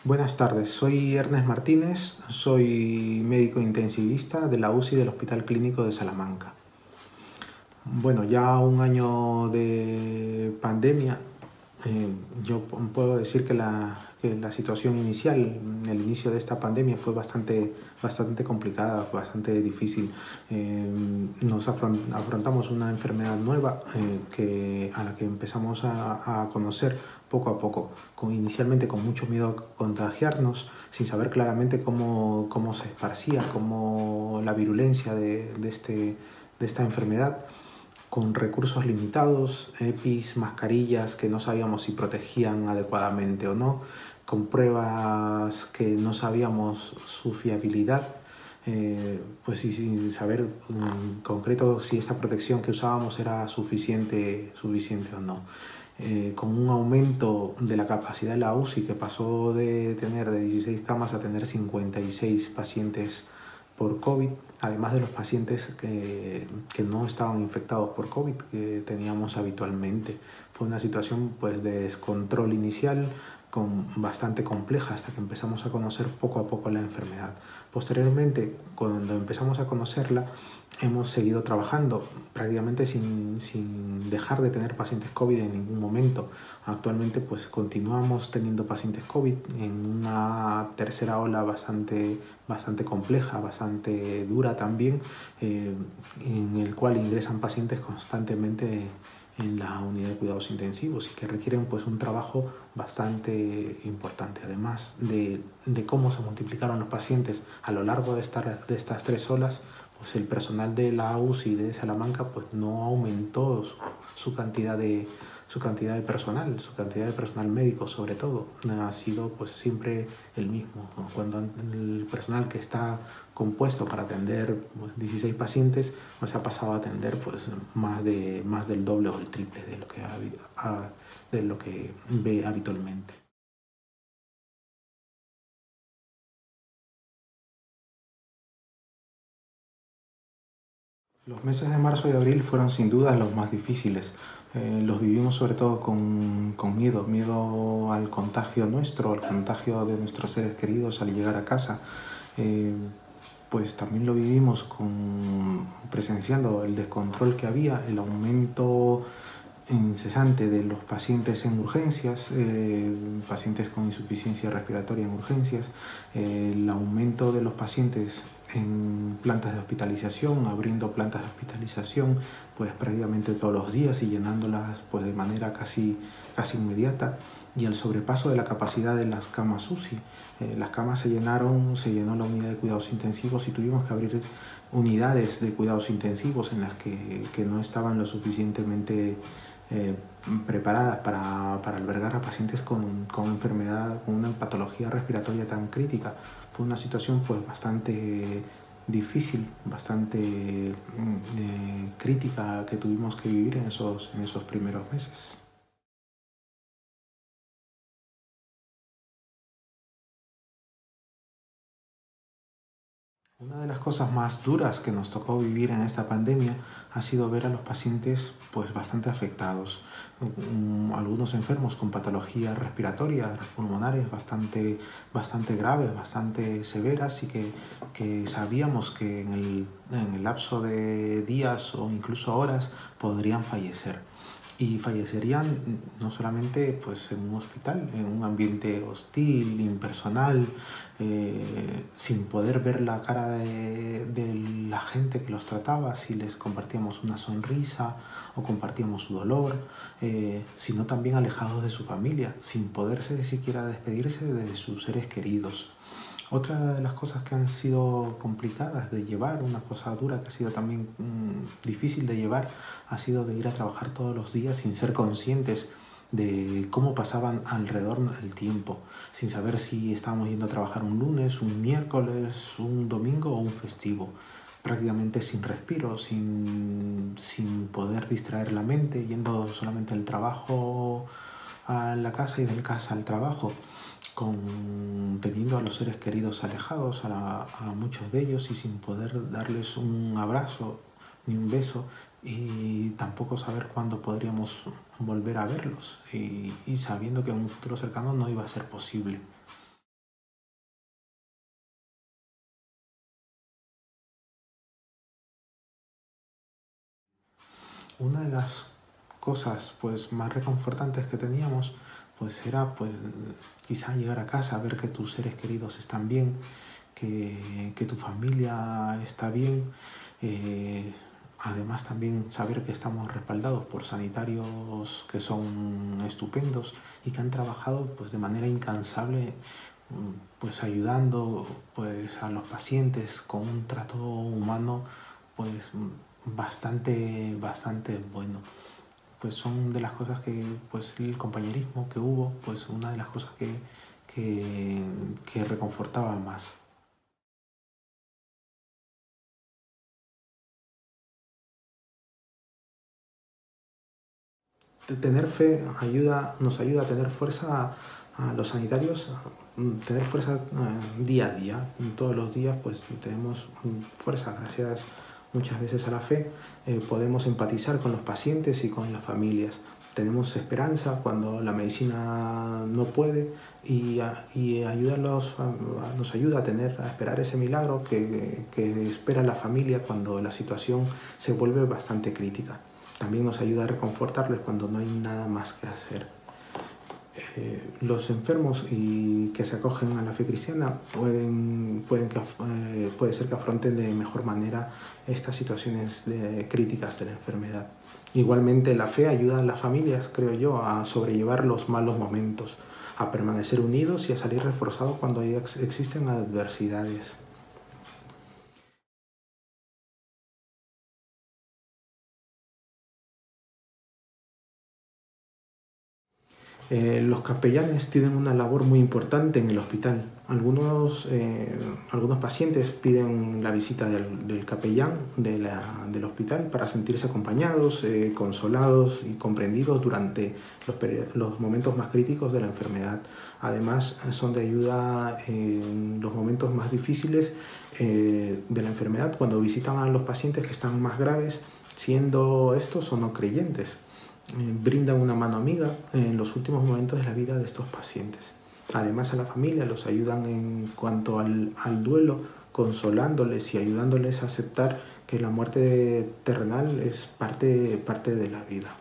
Buenas tardes, soy Ernest Martínez, soy médico intensivista de la UCI del Hospital Clínico de Salamanca. Bueno, ya un año de pandemia, yo puedo decir que la situación inicial, el inicio de esta pandemia fue bastante complicada, bastante difícil. Nos afrontamos una enfermedad nueva a la que empezamos a conocer poco a poco, inicialmente con mucho miedo a contagiarnos, sin saber claramente cómo se esparcía, cómo la virulencia de esta enfermedad, con recursos limitados, EPIs, mascarillas que no sabíamos si protegían adecuadamente o no, con pruebas que no sabíamos su fiabilidad, pues y sin saber en concreto si esta protección que usábamos era suficiente o no. Con un aumento de la capacidad de la UCI que pasó de tener de 16 camas a tener 56 pacientes por COVID, además de los pacientes que no estaban infectados por COVID que teníamos habitualmente. Fue una situación pues, de descontrol inicial, bastante compleja, hasta que empezamos a conocer poco a poco la enfermedad. Posteriormente, cuando empezamos a conocerla, hemos seguido trabajando prácticamente sin dejar de tener pacientes COVID en ningún momento. Actualmente pues continuamos teniendo pacientes COVID en una tercera ola bastante compleja, bastante dura también, en el cual ingresan pacientes constantemente en la unidad de cuidados intensivos y que requieren pues un trabajo bastante importante. Además de cómo se multiplicaron los pacientes a lo largo de estas tres olas, pues el personal de la UCI de Salamanca pues no aumentó su cantidad de su cantidad de personal médico sobre todo, ha sido pues siempre el mismo, ¿no? Cuando el personal que está compuesto para atender 16 pacientes, pues ha pasado a atender pues más del doble o el triple de lo que ve habitualmente. Los meses de marzo y abril fueron sin duda los más difíciles. Los vivimos sobre todo con miedo al contagio nuestro, al contagio de nuestros seres queridos al llegar a casa. Eh, pues también lo vivimos presenciando el descontrol que había, el aumento incesante de los pacientes en urgencias, pacientes con insuficiencia respiratoria en urgencias, el aumento de los pacientes en plantas de hospitalización, abriendo plantas de hospitalización pues prácticamente todos los días y llenándolas pues de manera casi inmediata, y el sobrepaso de la capacidad de las camas UCI. Las camas se llenó la unidad de cuidados intensivos y tuvimos que abrir unidades de cuidados intensivos en las que no estaban lo suficientemente eh, preparadas para albergar a pacientes con enfermedad, con una patología respiratoria tan crítica. Fue una situación pues bastante difícil, bastante crítica que tuvimos que vivir en esos primeros meses. Una de las cosas más duras que nos tocó vivir en esta pandemia ha sido ver a los pacientes pues bastante afectados, algunos enfermos con patologías respiratorias, pulmonares bastante graves, bastante severas, y que sabíamos que en el lapso de días o incluso horas podrían fallecer. Y fallecerían no solamente pues, en un hospital, en un ambiente hostil, impersonal, sin poder ver la cara de la gente que los trataba, si les compartíamos una sonrisa o compartíamos su dolor, sino también alejados de su familia, sin poderse siquiera despedirse de sus seres queridos. Otra de las cosas que han sido complicadas de llevar, una cosa dura que ha sido también difícil de llevar, ha sido de ir a trabajar todos los días sin ser conscientes de cómo pasaban alrededor el tiempo, sin saber si estábamos yendo a trabajar un lunes, un miércoles, un domingo o un festivo, prácticamente sin respiro, sin poder distraer la mente, yendo solamente al trabajo a la casa y del casa al trabajo, teniendo a los seres queridos alejados, a muchos de ellos, y sin poder darles un abrazo ni un beso, y tampoco saber cuándo podríamos volver a verlos, y sabiendo que en un futuro cercano no iba a ser posible. una de las cosas pues más reconfortantes que teníamos pues era pues quizá llegar a casa, ver que tus seres queridos están bien, que tu familia está bien. Además también saber que estamos respaldados por sanitarios que son estupendos y que han trabajado pues de manera incansable, pues ayudando pues a los pacientes con un trato humano pues bastante bueno. Pues son de las cosas que pues el compañerismo que hubo, pues una de las cosas que reconfortaba más. Tener fe nos ayuda a tener fuerza a los sanitarios, tener fuerza día a día. Todos los días pues tenemos fuerza gracias muchas veces a la fe. Podemos empatizar con los pacientes y con las familias. Tenemos esperanza cuando la medicina no puede y nos ayuda a esperar ese milagro que espera la familia cuando la situación se vuelve bastante crítica. También nos ayuda a reconfortarles cuando no hay nada más que hacer. Los enfermos y que se acogen a la fe cristiana puede ser que afronten de mejor manera estas situaciones críticas de la enfermedad. Igualmente la fe ayuda a las familias, creo yo, a sobrellevar los malos momentos, a permanecer unidos y a salir reforzados cuando existen adversidades. Los capellanes tienen una labor muy importante en el hospital. Algunos pacientes piden la visita del capellán del hospital para sentirse acompañados, consolados y comprendidos durante los momentos más críticos de la enfermedad. Además, son de ayuda en los momentos más difíciles de la enfermedad, cuando visitan a los pacientes que están más graves, siendo estos o no creyentes. Brindan una mano amiga en los últimos momentos de la vida de estos pacientes. Además, a la familia los ayudan en cuanto al duelo, consolándoles y ayudándoles a aceptar que la muerte terrenal es parte de la vida.